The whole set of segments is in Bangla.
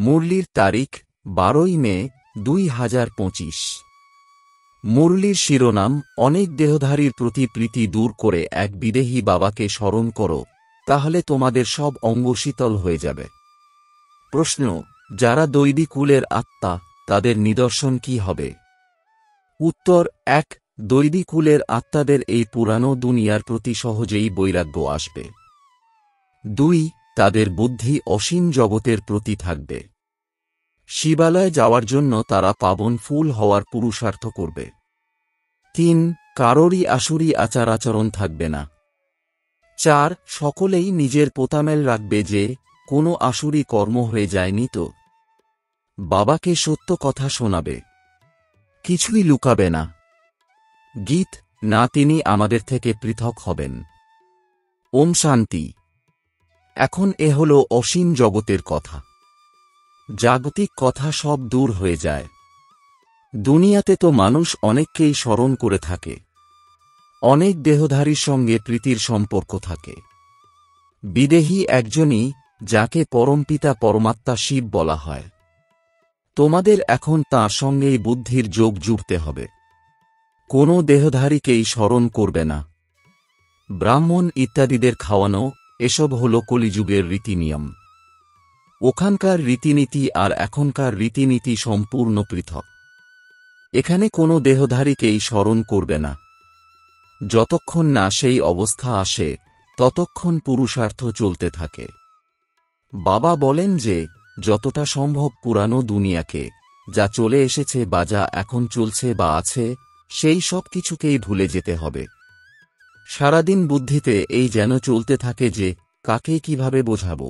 মুরলির তারিখ 12 মে 2025। মুরলির শিরোনাম, অনেক দেহধারীর প্রতি প্রীতি দূর করে এক বিদেহী বাবাকে স্মরণ করো, তাহলে তোমাদের সব অঙ্গ শীতল হয়ে যাবে। প্রশ্ন, যারা দৈবী কুলের আত্মা, তাদের নিদর্শন কি হবে? উত্তর, 1. দৈবী কুলের আত্মাদের এই পুরানো দুনিয়ার প্রতি সহজেই বৈরাগ্য আসবে। 2. তাদের বুদ্ধি অসীম জগতের প্রতি থাকবে। শিবালয়ে যাওয়ার জন্য তারা পাবন ফুল হওয়ার পুরুষার্থ করবে। 3. কারোরই আসুরি আচার আচরণ থাকবে না। 4. সকলেই নিজের পোতামেল রাখবে যে কোনো আসুরি কর্ম হয়ে যায়নি তো। বাবাকে সত্য কথা শোনাবে, কিছুই লুকাবে না। গীত, না তিনি আমাদের থেকে পৃথক হবেন। ওম শান্তি। এখন এ হল অসীম জগতের কথা। জাগতিক কথা সব দূর হয়ে যায়। দুনিয়াতে তো মানুষ অনেককেই স্মরণ করে থাকে, অনেক দেহধারীর সঙ্গে প্রীতির সম্পর্ক থাকে। বিদেহী একজনই, যাকে পরমপিতা পরমাত্মা শিব বলা হয়। তোমাদের এখন তাঁর সঙ্গেই বুদ্ধির যোগ জুড়তে হবে। কোনো দেহধারীকেই স্মরণ করবে না। ব্রাহ্মণ ইত্যাদিদের খাওয়ানো, এসব হল কলিযুগের রীতিনিয়ম। ওখানকার রীতিনীতি আর এখনকার রীতিনীতি সম্পূর্ণ পৃথক। এখানে কোনো দেহধারীকেই স্মরণ করবে না। যতক্ষণ না সেই অবস্থা আসে, ততক্ষণ পুরুষার্থ চলতে থাকে। বাবা বলেন যে, যতটা সম্ভব পুরানো দুনিয়াকে, যা চলে এসেছে বা যা এখন চলছে বা আছে, সেই সব কিছুকেই ভুলে যেতে হবে। সারাদিন বুদ্ধিতে এই যেন চলতে থাকে যে, কাকে কিভাবে বোঝাবো।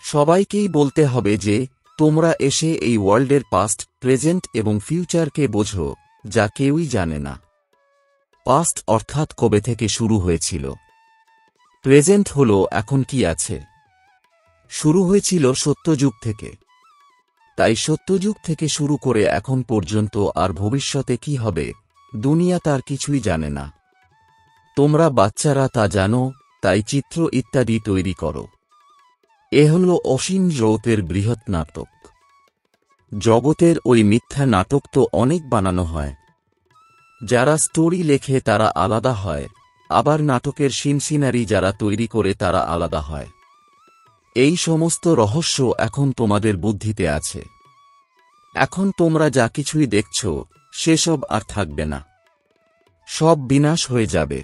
সবাইকেই বলতে হবে যে, তোমরা এসে এই ওয়ার্ল্ডের পাস্ট, প্রেজেন্ট এবং ফিউচারকে বোঝো, যা কেউই জানে না। পাস্ট অর্থাৎ কবে থেকে শুরু হয়েছিল। প্রেজেন্ট হল এখন কি আছে। শুরু হয়েছিল সত্যযুগ থেকে। তাই সত্যযুগ থেকে শুরু করে এখন পর্যন্ত আর ভবিষ্যতে কি হবে, দুনিয়া তার কিছুই জানে না। তোমরা বাচ্চারা তা জানো, তাই চিত্র ইত্যাদি তৈরি করো। এ হল অসীম জগতের বৃহৎ নাটক। জগতের ওই মিথ্যা নাটক তো অনেক বানানো হয়। যারা স্টোরি লেখে তারা আলাদা হয়, আবার নাটকের সিনসিনারি যারা তৈরি করে তারা আলাদা হয়। এই সমস্ত রহস্য এখন তোমাদের বুদ্ধিতে আছে। এখন তোমরা যা কিছুই দেখছ, সেসব আর থাকবে না। সব বিনাশ হয়ে যাবে।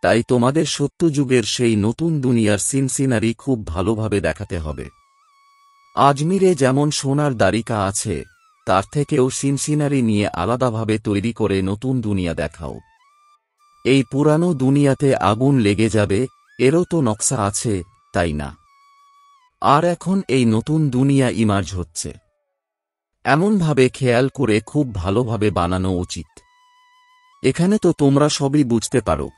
তাই তোমাদের সত্যযুগের সেই নতুন দুনিয়ার সিনসিনারি খুব ভালোভাবে দেখাতে হবে। আজমিরে যেমন সোনার দ্বারিকা আছে, তার থেকেও সিনসিনারি নিয়ে আলাদাভাবে তৈরি করে নতুন দুনিয়া দেখাও। এই পুরানো দুনিয়াতে আগুন লেগে যাবে, এরও তো নকশা আছে, তাই না? আর এখন এই নতুন দুনিয়া ইমার্জ হচ্ছে। এমনভাবে খেয়াল করে খুব ভালোভাবে বানানো উচিত। এখানে তো তোমরা সবই বুঝতে পারো।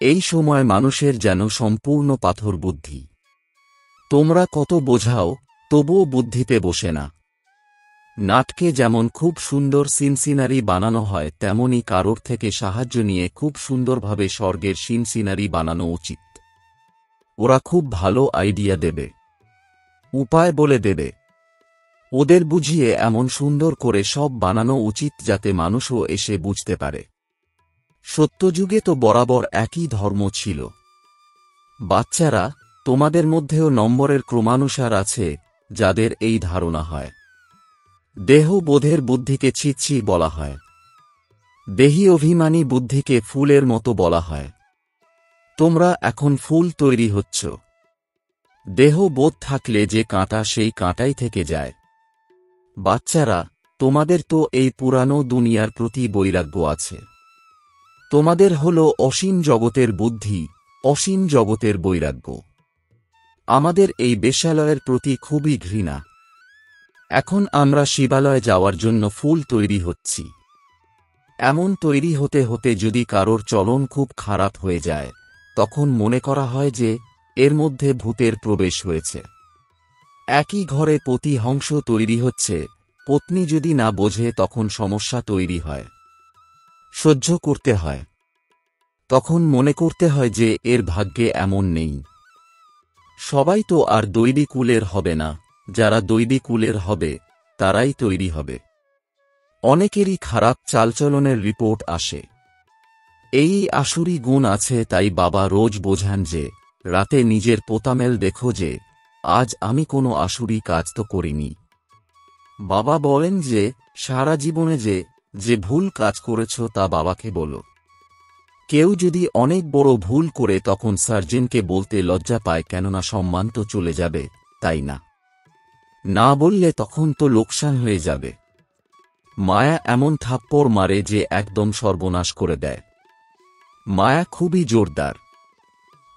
এই সময় মানুষের যেন সম্পূর্ণ পাথর বুদ্ধি। তোমরা কত বোঝাও, তবুও বুদ্ধিতে বসে না। নাটকে যেমন খুব সুন্দর সিনসিনারি বানানো হয়, তেমনি কারোর থেকে সাহায্য নিয়ে খুব সুন্দরভাবে স্বর্গের সিনসিনারি বানানো উচিত। ওরা খুব ভালো আইডিয়া দেবে, উপায় বলে দেবে। ওদের বুঝিয়ে এমন সুন্দর করে সব বানানো উচিত যাতে মানুষও এসে বুঝতে পারে। সত্যযুগে তো বরাবর একই ধর্ম ছিল। বাচ্চারা, তোমাদের মধ্যেও নম্বরের ক্রমানুসার আছে, যাদের এই ধারণা হয়। দেহ বোধের বুদ্ধিকে ছিচ্ছি বলা হয়। দেহী অভিমানী বুদ্ধিকে ফুলের মতো বলা হয়। তোমরা এখন ফুল তৈরি হচ্ছ। দেহ বোধ থাকলে যে কাঁটা, সেই কাঁটাই থেকে যায়। বাচ্চারা, তোমাদের তো এই পুরানো দুনিয়ার প্রতি বৈরাগ্য আছে। তোমাদের হল অসীম জগতের বুদ্ধি, অসীম জগতের বৈরাগ্য। আমাদের এই বেশ্যালয়ের প্রতি খুবই ঘৃণা। এখন আমরা শিবালয়ে যাওয়ার জন্য ফুল তৈরি হচ্ছি। এমন তৈরি হতে হতে যদি কারোর চলন খুব খারাপ হয়ে যায়, তখন মনে করা হয় যে এর মধ্যে ভূতের প্রবেশ হয়েছে। একই ঘরে পতি হংস তৈরি হচ্ছে, পত্নী যদি না বোঝে তখন সমস্যা তৈরি হয়, সহ্য করতে হয়। তখন মনে করতে হয় যে এর ভাগ্যে এমন নেই। সবাই তো আর দৈবী কুলের হবে না, যারা দৈবী কুলের হবে তারাই তৈরি হবে। অনেকেরই খারাপ চালচলনের রিপোর্ট আসে। এই আসুরি গুণ আছে, তাই বাবা রোজ বোঝান যে রাতে নিজের পোতামেল দেখো যে আজ আমি কোনো আসুরি কাজ তো করিনি। বাবা বলেন যে সারা জীবনে যে ভুল কাজ করেছ তা বাবাকে বলো। কেউ যদি অনেক বড় ভুল করে তখন সার্জেনকে বলতে লজ্জা পায়, কেননা সম্মান তো চলে যাবে, তাই না? না বললে তখন তো লোকসান হয়ে যাবে। মায়া এমন থাপ্পড় মারে যে একদম সর্বনাশ করে দেয়। মায়া খুবই জোরদার।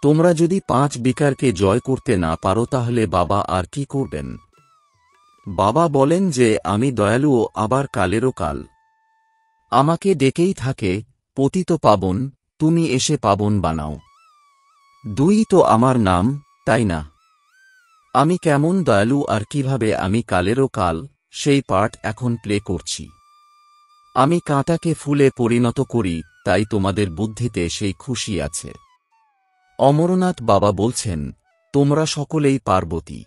তোমরা যদি 5 বিকারকে জয় করতে না পারো তাহলে বাবা আর কি করবেন? বাবা বলেন যে আমি দয়ালুও আবার কালেরও কাল। আমাকে ডেকেই থাকে, পতিত পাবন, তুমি এসে পাবন বানাও। 2 তো আমার নাম, তাই না? আমি কেমন দয়ালু আর কিভাবে আমি কালেরও কাল, সেই পার্ট এখন প্লে করছি। আমি কাঁটাকে ফুলে পরিণত করি, তাই তোমাদের বুদ্ধিতে সেই খুশি আছে। অমরনাথ বাবা বলছেন, তোমরা সকলেই পার্বতী।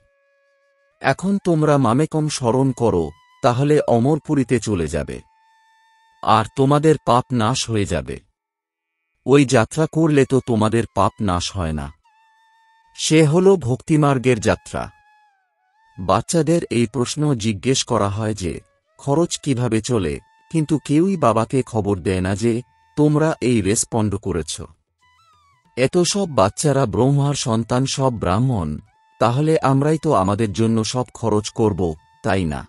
এখন তোমরা মামেকম স্মরণ করো, তাহলে অমরপুরীতে চলে যাবে। আর তোমাদের পাপ নাশ হয়ে যাবে। ওই যাত্রা করলে তো তোমাদের পাপ নাশ হয় না। সে হল ভক্তিমার্গের যাত্রা। বাচ্চাদের এই প্রশ্ন জিজ্ঞেস করা হয় যে খরচ কিভাবে চলে, কিন্তু কেউই বাবাকে খবর দেয় না যে তোমরা এই রেসপন্ড করেছ। এত সব বাচ্চারা ব্রহ্মার সন্তান, সব ব্রাহ্মণ, তাহলে আমরাই তো আমাদের জন্য সব খরচ করব, তাই না?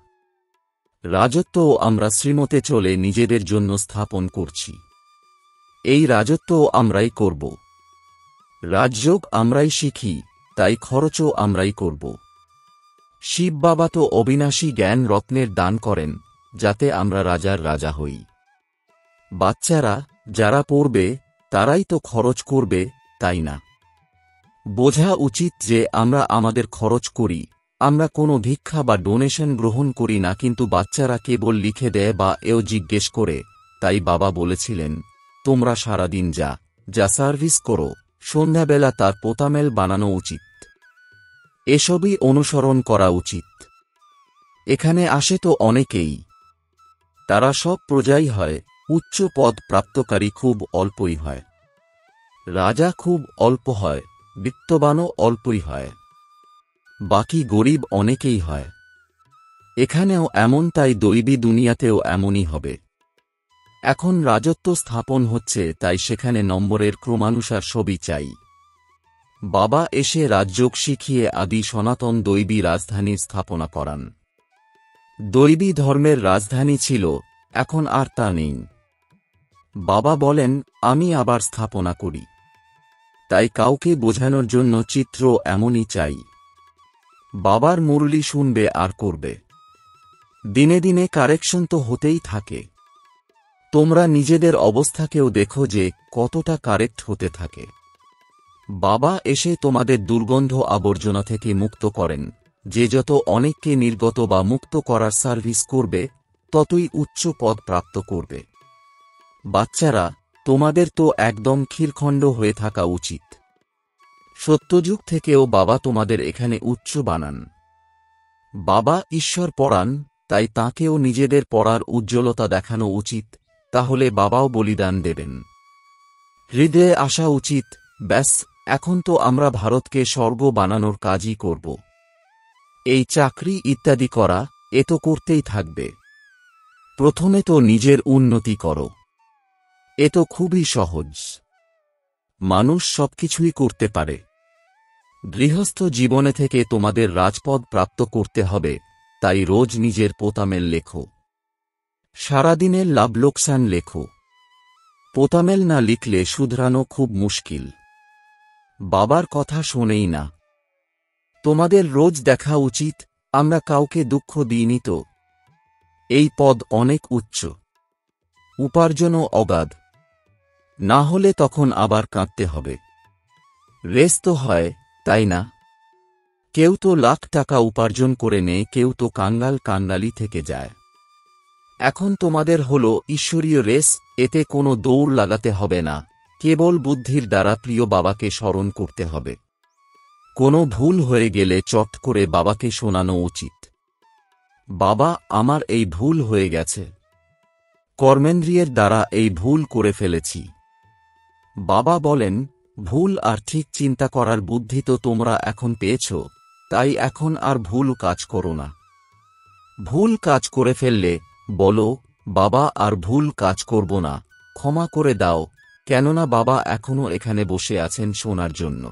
রাজত্বও আমরা শ্রীমতে চলে নিজেদের জন্য স্থাপন করছি। এই রাজত্বও আমরাই করব। রাজযোগ আমরাই শিখি, তাই খরচও আমরাই করব। শিব বাবা তো অবিনাশী জ্ঞান রত্নের দান করেন, যাতে আমরা রাজার রাজা হই। বাচ্চারা যারা পড়বে তারাই তো খরচ করবে, তাই না? বোঝা উচিত যে আমরা আমাদের খরচ করি, আমরা কোনো ভিক্ষা বা ডোনেশন গ্রহণ করি না, কিন্তু বাচ্চারা কেবল লিখে দেয় বা এও জিজ্ঞেস করে। তাই বাবা বলেছিলেন, তোমরা সারাদিন যা সার্ভিস করো, সন্ধ্যাবেলা তার পোতামেল বানানো উচিত। এসবই অনুসরণ করা উচিত। এখানে আসে তো অনেকেই, তারা সব প্রজাই হয়, উচ্চ পদ প্রাপ্তকারী খুব অল্পই হয়, রাজা খুব অল্প হয়, বিত্তবানও অল্পই হয়, বাকি গরিব অনেকেই হয়। এখানেও এমন, তাই দৈবী দুনিয়াতেও এমনই হবে। এখন রাজত্ব স্থাপন হচ্ছে, তাই সেখানে নম্বরের ক্রমানুসার সবই চাই। বাবা এসে রাজযোগ শিখিয়ে আদি সনাতন দৈবী রাজধানীর স্থাপনা করান। দৈবী ধর্মের রাজধানী ছিল, এখন আর তা নেই। বাবা বলেন, আমি আবার স্থাপনা করি। তাই কাউকে বোঝানোর জন্য চিত্র এমনই চাই। বাবার মুরলি শুনবে আর করবে। দিনে দিনে কারেকশন তো হতেই থাকে। তোমরা নিজেদের অবস্থাকেও দেখো যে কতটা কারেক্ট হতে থাকে। বাবা এসে তোমাদের দুর্গন্ধ আবর্জনা থেকে মুক্ত করেন। যে যত অনেককে নির্গত বা মুক্ত করার সার্ভিস করবে, ততই উচ্চ পদ প্রাপ্ত করবে। বাচ্চারা, তোমাদের তো একদম ক্ষীরখণ্ড হয়ে থাকা উচিত। সত্যযুগ থেকেও বাবা তোমাদের এখানে উচ্চ বানান। বাবা ঈশ্বর পড়ান, তাই তাঁকেও নিজেদের পড়ার উজ্জ্বলতা দেখানো উচিত, তাহলে বাবাও বলিদান দেবেন। হৃদয়ে আসা উচিত, ব্যাস, এখন তো আমরা ভারতকে স্বর্গ বানানোর কাজই করব। এই চাকরি ইত্যাদি করা, এ তো করতেই থাকবে। প্রথমে তো নিজের উন্নতি করো। এ তো খুবই সহজ। মানুষ সবকিছুই করতে পারে। গৃহস্থ জীবনে থেকে তোমাদের রাজপদ প্রাপ্ত করতে হবে, তাই রোজ নিজের পোতামেল লেখো। সারাদিনের লাভ লোকসান লেখো। পোতামেল না লিখলে শুধরানো খুব মুশকিল। বাবার কথা শোনেই না। তোমাদের রোজ দেখা উচিত, আমরা কাউকে দুঃখ দিইনি তো। এই পদ অনেক উচ্চ, উপার্জনও অগাধ। না হলে তখন আবার কাঁদতে হবে। রেস তো হয়, তাই না? কেউ তো লাখ টাকা উপার্জন করে নেয়, কেউ তো কাঙ্গাল কাঙ্গালি থেকে যায়। এখন তোমাদের হলো ঈশ্বরীয় রেস, এতে কোনো দৌড় লাগাতে হবে না, কেবল বুদ্ধির দ্বারা প্রিয় বাবাকে স্মরণ করতে হবে। কোনো ভুল হয়ে গেলে চট করে বাবাকে শোনানো উচিত। বাবা, আমার এই ভুল হয়ে গেছে, কর্মেন্দ্রিয়ের দ্বারা এই ভুল করে ফেলেছি। বাবা বলেন, ভুল আর ঠিক চিন্তা করার বুদ্ধি তো তোমরা এখন পেয়েছ, তাই এখন আর ভুল কাজ করো না। ভুল কাজ করে ফেললে বলো, বাবা আর ভুল কাজ করব না, ক্ষমা করে দাও, কেননা বাবা এখনো এখানে বসে আছেন শোনার জন্য।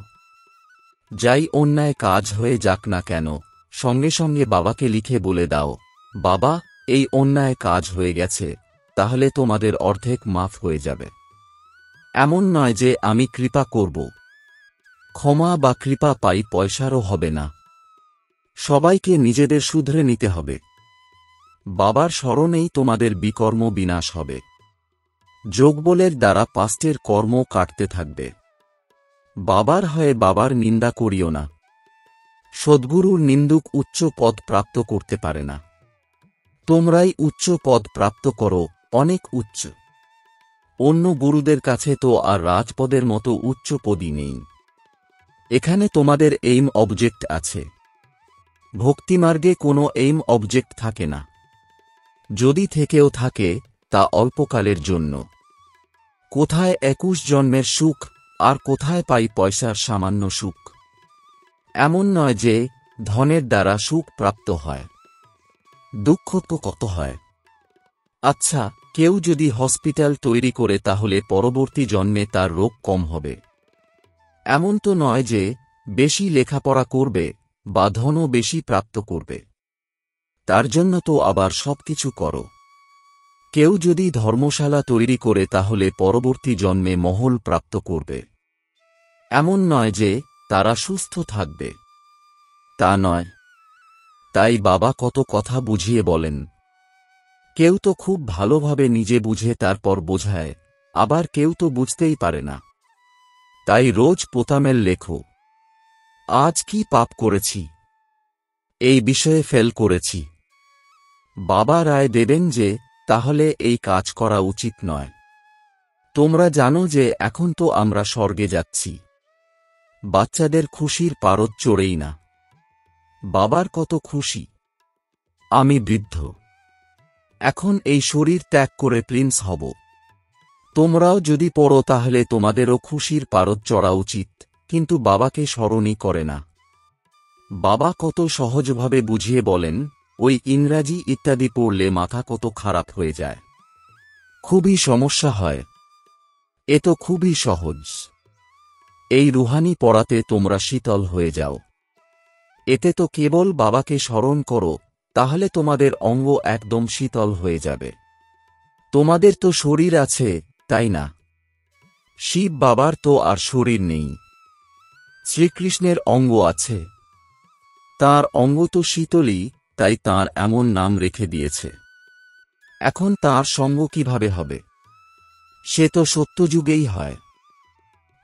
যাই অন্যায় কাজ হয়ে যাক না কেন, সঙ্গে সঙ্গে বাবাকে লিখে বলে দাও, বাবা, এই অন্যায় কাজ হয়ে গেছে, তাহলে তোমাদের অর্ধেক মাফ হয়ে যাবে। এমন নয় যে আমি কৃপা করব। ক্ষমা বা কৃপা পাই পয়সারও হবে না। সবাইকে নিজেদের শুধরে নিতে হবে। বাবার স্মরণেই তোমাদের বিকর্ম বিনাশ হবে। যোগবলের দ্বারা পাস্টের কর্ম কাটতে থাকবে। বাবার হয়ে বাবার নিন্দা করিও না। সদ্গুরুর নিন্দুক উচ্চ পদ প্রাপ্ত করতে পারে না। তোমরাই উচ্চ পদ প্রাপ্ত করো, অনেক উচ্চ। অন্য গুরুদের কাছে তো আর রাজপদের মতো উচ্চ পদই নেই। এখানে তোমাদের এইম অবজেক্ট আছে। ভক্তিমার্গে কোনো এইম অবজেক্ট থাকে না। যদি থেকেও থাকে তা অল্পকালের জন্য। কোথায় 21 জন্মের সুখ, আর কোথায় পাই পয়সার সামান্য সুখ। এমন নয় যে ধনের দ্বারা সুখ প্রাপ্ত হয়। দুঃখ তো কত হয়। আচ্ছা, কেউ যদি হসপিটাল তৈরি করে তাহলে পরবর্তী জন্মে তার রোগ কম হবে। এমন তো নয় যে বেশি লেখাপড়া করবে বা ধনও বেশি প্রাপ্ত করবে। তার জন্য তো আবার সবকিছু করো। কেউ যদি ধর্মশালা তৈরি করে তাহলে পরবর্তী জন্মে মহল প্রাপ্ত করবে। এমন নয় যে তারা সুস্থ থাকবে। তা নয়। তাই বাবা কত কথা বুঝিয়ে বলেন। কেউ তো খুব ভালোভাবে নিজে বুঝে তারপর বোঝায়, আবার কেউ তো বুঝতেই পারে না। তাই রোজ পোতামেল লেখো, আজ কি পাপ করেছি, এই বিষয়ে ফেল করেছি। বাবা রায় দেবেন যে তাহলে এই কাজ করা উচিত নয়। তোমরা জানো যে এখন তো আমরা স্বর্গে যাচ্ছি। বাচ্চাদের খুশির পারদ চড়েই না। বাবার কত খুশি। আমি বৃদ্ধ, এখন এই শরীর ত্যাগ করে প্রিন্স হব। তোমরাও যদি পড়ো তাহলে তোমাদেরও খুশির পারদ চড়া উচিত, কিন্তু বাবাকে স্মরণই করে না। বাবা কত সহজভাবে বুঝিয়ে বলেন, ওই ইংরাজি ইত্যাদি পড়লে মাথা কত খারাপ হয়ে যায়, খুবই সমস্যা হয়। এ তো খুবই সহজ। এই রুহানি পড়াতে তোমরা শীতল হয়ে যাও। এতে তো কেবল বাবাকে স্মরণ করো, তাহলে তোমাদের অঙ্গ একদম শীতল হয়ে যাবে। তোমাদের তো শরীর আছে, তাই না? শিব বাবার তো আর শরীর নেই। শ্রীকৃষ্ণের অঙ্গ আছে। তার অঙ্গ তো শীতলই, তাই তার এমন নাম রেখে দিয়েছে। এখন তার সঙ্গ কিভাবে হবে? সে তো সত্যযুগেই হয়।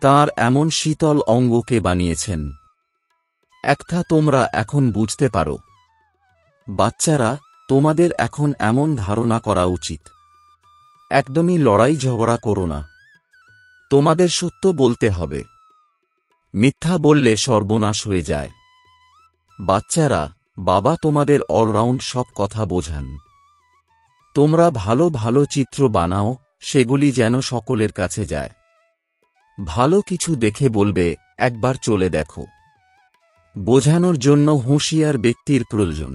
তার এমন শীতল অঙ্গকে বানিয়েছেন। একটা তোমরা এখন বুঝতে পারো। বাচ্চারা, তোমাদের এখন এমন ধারণা করা উচিত। একদমই লড়াই ঝগড়া করো না। তোমাদের সত্য বলতে হবে। মিথ্যা বললে সর্বনাশ হয়ে যায়। বাচ্চারা, বাবা তোমাদের অলরাউন্ড সব কথা বোঝান। তোমরা ভালো ভালো চিত্র বানাও, সেগুলি যেন সকলের কাছে যায়। ভালো কিছু দেখে বলবে, একবার চলে দেখো। বোঝানোর জন্য হুঁশিয়ার ব্যক্তির প্রয়োজন।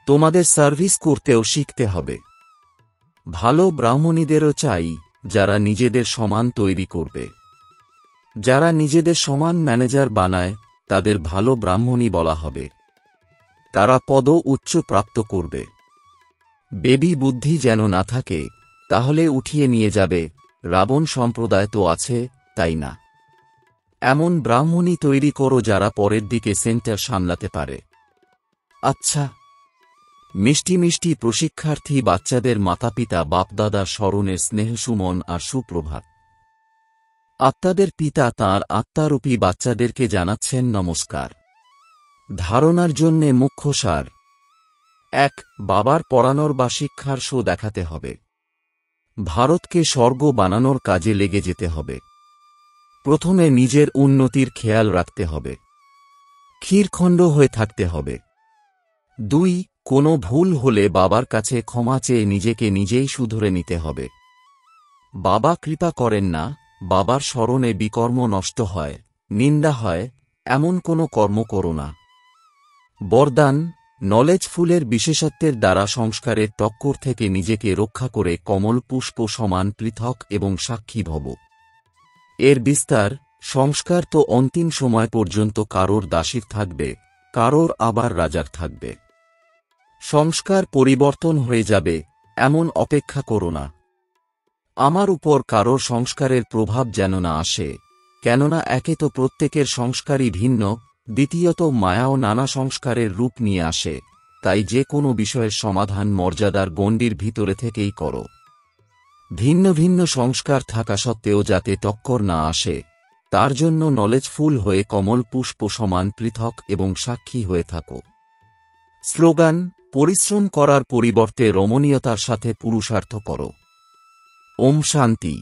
তোমাদের সার্ভিস করতেও শিখতে হবে। ভালো ব্রাহ্মণীদেরও চাই, যারা নিজেদের সমান তৈরি করবে। যারা নিজেদের সমান ম্যানেজার বানায়, তাদের ভালো ব্রাহ্মণী বলা হবে। তারা পদ উচ্চ প্রাপ্ত করবে। বেবি বুদ্ধি যেন না থাকে, তাহলে উঠিয়ে নিয়ে যাবে, রাবণ সম্প্রদায় তো আছে, তাই না? এমন ব্রাহ্মণী তৈরি করো যারা পরের দিকে সেন্টার সামলাতে পারে। আচ্ছা, মিষ্টি মিষ্টি প্রশিক্ষার্থী বাচ্চাদের মাতাপিতা বাপদাদার স্মরণের স্নেহসুমন আর সুপ্রভাত। আত্মাদের পিতা তাঁর আত্মারূপী বাচ্চাদেরকে জানাচ্ছেন নমস্কার। ধারণার জন্যে মুখ্য সার। ১. বাবার পড়ানোর বা শিক্ষার শো দেখাতে হবে। ভারতকে স্বর্গ বানানোর কাজে লেগে যেতে হবে। প্রথমে নিজের উন্নতির খেয়াল রাখতে হবে। ক্ষীরখণ্ড হয়ে থাকতে হবে। 2. কোনো ভুল হলে বাবার কাছে ক্ষমা চেয়ে নিজেকে নিজেই শুধরে নিতে হবে। বাবা কৃপা করেন না, বাবার স্মরণে বিকর্ম নষ্ট হয়, নিন্দা হয়, এমন কোনো কর্ম করো না। বরদান: নলেজফুলের বিশেষত্বের দ্বারা সংস্কারের টক্কর থেকে নিজেকে রক্ষা করে কমল পুষ্প সমান পৃথক এবং সাক্ষী ভব। এর বিস্তার: সংস্কার তো অন্তিম সময় পর্যন্ত কারোর দাসীর থাকবে, কারোর আবার রাজার থাকবে। সংস্কার পরিবর্তন হয়ে যাবে, এমন অপেক্ষা করো না। আমার উপর কারোর সংস্কারের প্রভাব যেন না আসে, কেননা একে তো প্রত্যেকের সংস্কারই ভিন্ন, দ্বিতীয়ত মায়াও নানা সংস্কারের রূপ নিয়ে আসে, তাই যে কোনো বিষয়ের সমাধান মর্যাদার গণ্ডির ভিতরে থেকেই করো। ভিন্ন ভিন্ন সংস্কার থাকা সত্ত্বেও যাতে টক্কর না আসে, তার জন্য নলেজফুল হয়ে কমল পুষ্প সমান পৃথক এবং সাক্ষী হয়ে থাকো। স্লোগান: পরিশ্রম করার পরিবর্তে রমণীয়তার সাথে পুরুষার্থ করো। ওম শান্তি।